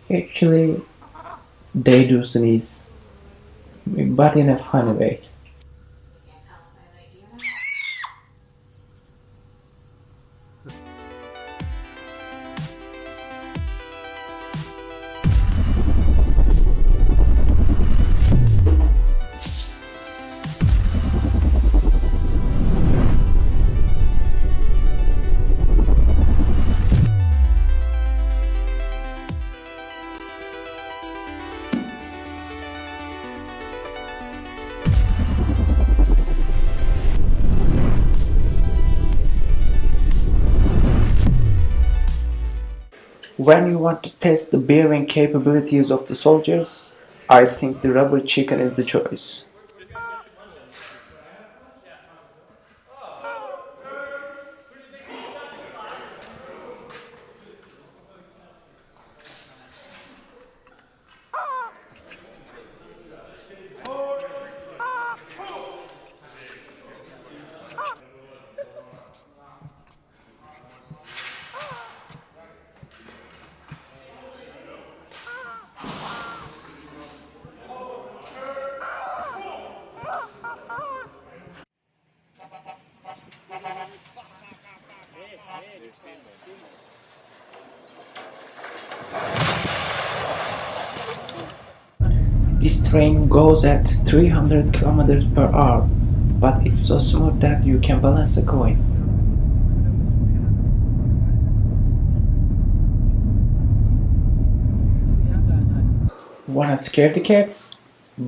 Actually, they do sneeze, but in a funny way. When you want to test the bearing capabilities of the soldiers, I think the rubber chicken is the choice. This train goes at 300 kilometers per hour, but it's so smooth that you can balance a coin. Wanna scare the cats?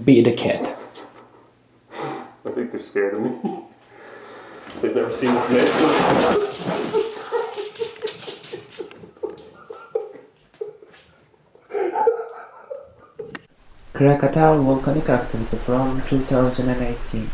Be the cat. I think they're scared of me. They've never seen this man. Krakatoa volcanic activity from 2018.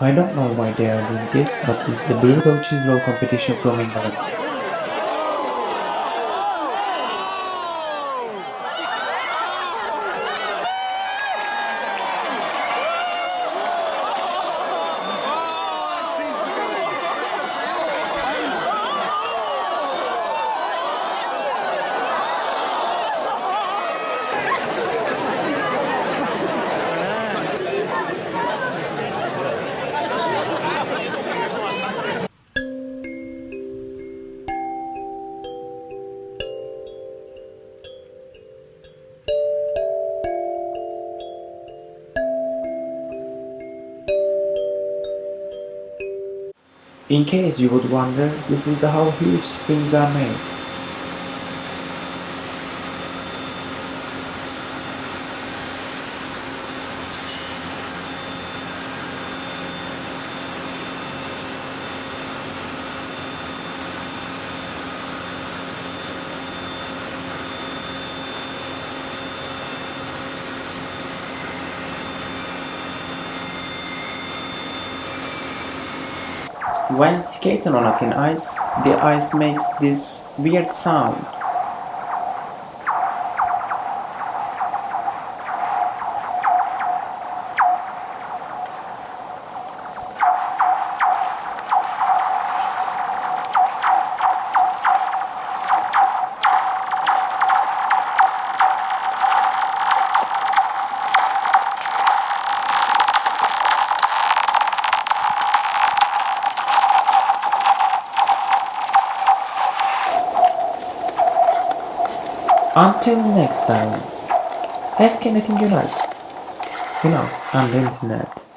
I don't know why they are doing this, but this is a brutal cheese roll competition from England. In case you would wonder, this is how huge springs are made. When skating on a thin ice, the ice makes this weird sound. Until next time, ask anything you like. On the internet.